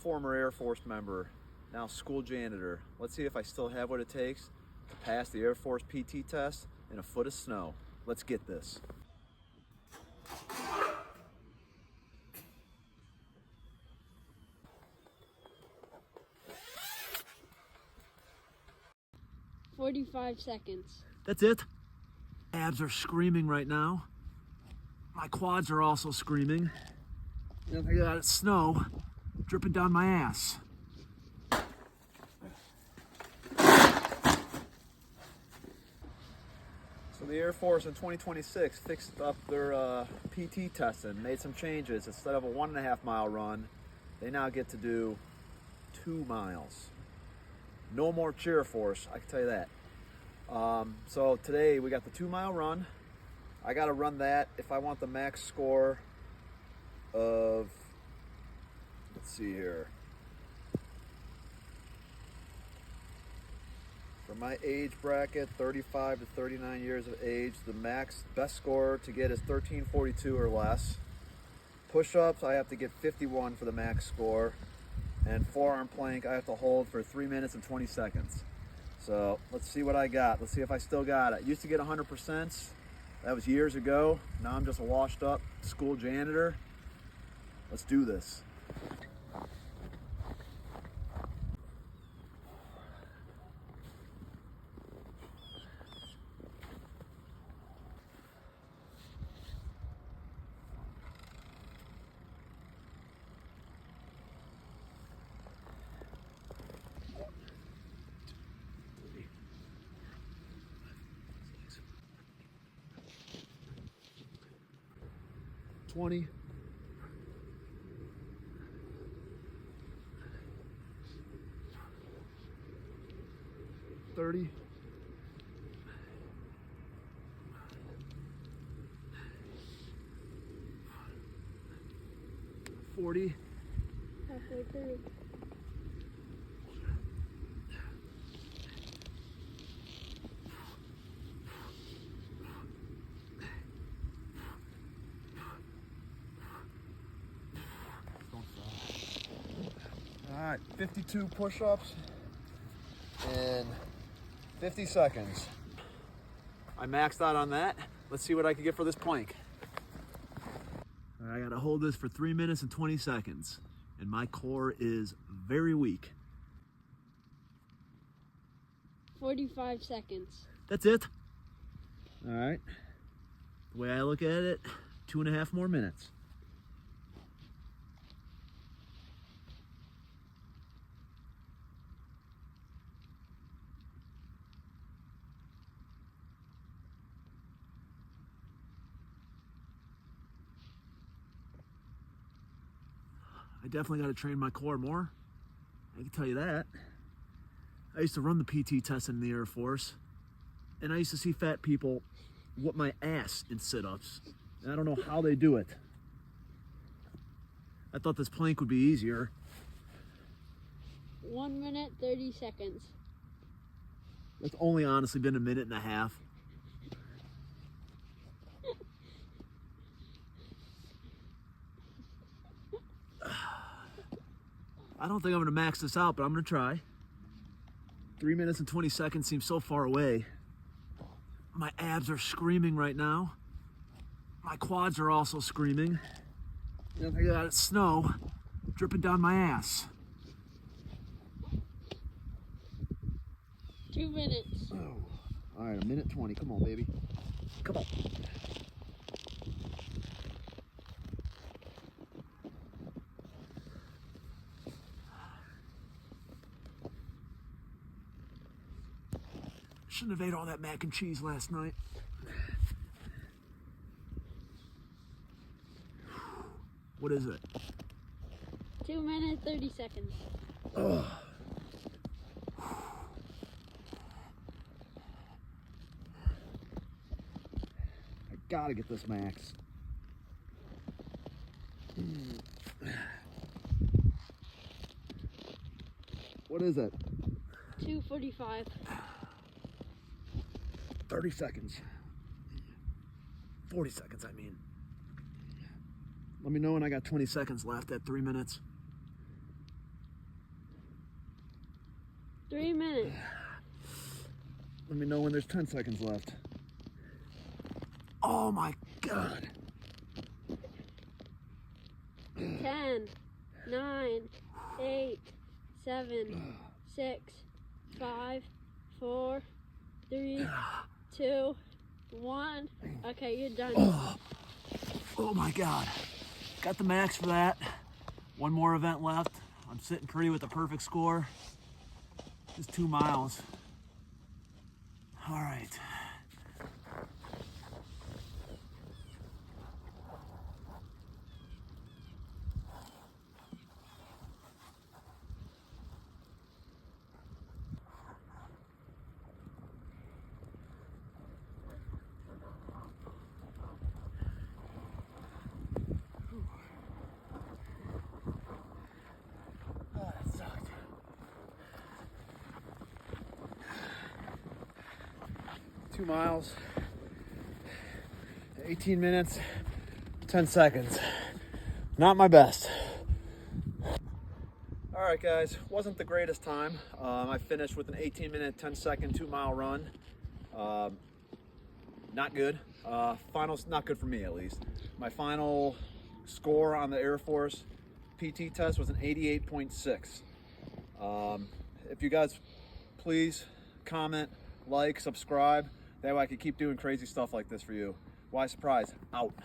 former Air Force member, now school janitor. Let's see if I still have what it takes to pass the Air Force PT test in a foot of snow. Let's get this. "45 seconds. That's it. Abs are screaming right now. My quads are also screaming. And I got snow dripping down my ass. So the Air Force in 2026 fixed up their PT testing, made some changes. Instead of a 1.5 mile run, they now get to do 2 miles. No more cheer force, I can tell you that. So today we got the 2 mile run. I gotta run that if I want the max score of, let's see here. For my age bracket, 35 to 39 years of age, the max best score to get is 1342 or less. Push-ups, I have to get 51 for the max score. And forearm plank, I have to hold for 3 minutes and 20 seconds. So let's see what I got. Let's see if I still got it. Used to get 100%. That was years ago. Now I'm just a washed up school janitor. Let's do this. $20. 30. 40. Halfway through. 52 push-ups in 50 seconds. I maxed out on that. Let's see what I can get for this plank. I gotta hold this for 3 minutes and 20 seconds, and my core is very weak. 45 seconds. That's it. All right. The way I look at it, 2.5 more minutes. I definitely got to train my core more. I can tell you that. I used to run the PT test in the Air Force, and I used to see fat people whoop my ass in sit-ups. And I don't know how they do it. I thought this plank would be easier. 1 minute, 30 seconds. It's only honestly been 1.5 minutes. I don't think I'm gonna max this out, but I'm gonna try. 3 minutes and 20 seconds seems so far away. My abs are screaming right now. My quads are also screaming. And I got snow dripping down my ass. 2 minutes. Oh, all right, 1:20. Come on, baby. Come on. Shouldn't have ate all that mac and cheese last night. What is it? 2 minutes, 30 seconds. Ugh. I gotta get this max. What is it? 2:45. 30 seconds. 40 seconds, I mean. Let me know when I got 20 seconds left at 3 minutes. 3 minutes. Let me know when there's 10 seconds left. Oh my God. 10, 9, 8, 7, 6, 5, 4, 3, 2, 1. Okay, you're done. Oh my God. Got the max for that. One more event left. I'm sitting pretty with a perfect score. Just 2 miles. All right. Oh, that sucked. 2 miles, 18 minutes, 10 seconds. Not my best. All right, guys, wasn't the greatest time. I finished with an 18-minute, 10-second, 2-mile run. Not good. Finals, not good for me at least. My final score on the Air Force PT test was an 88.6. If you guys please comment, like, subscribe. That way I can keep doing crazy stuff like this for you. Why surprise? Out.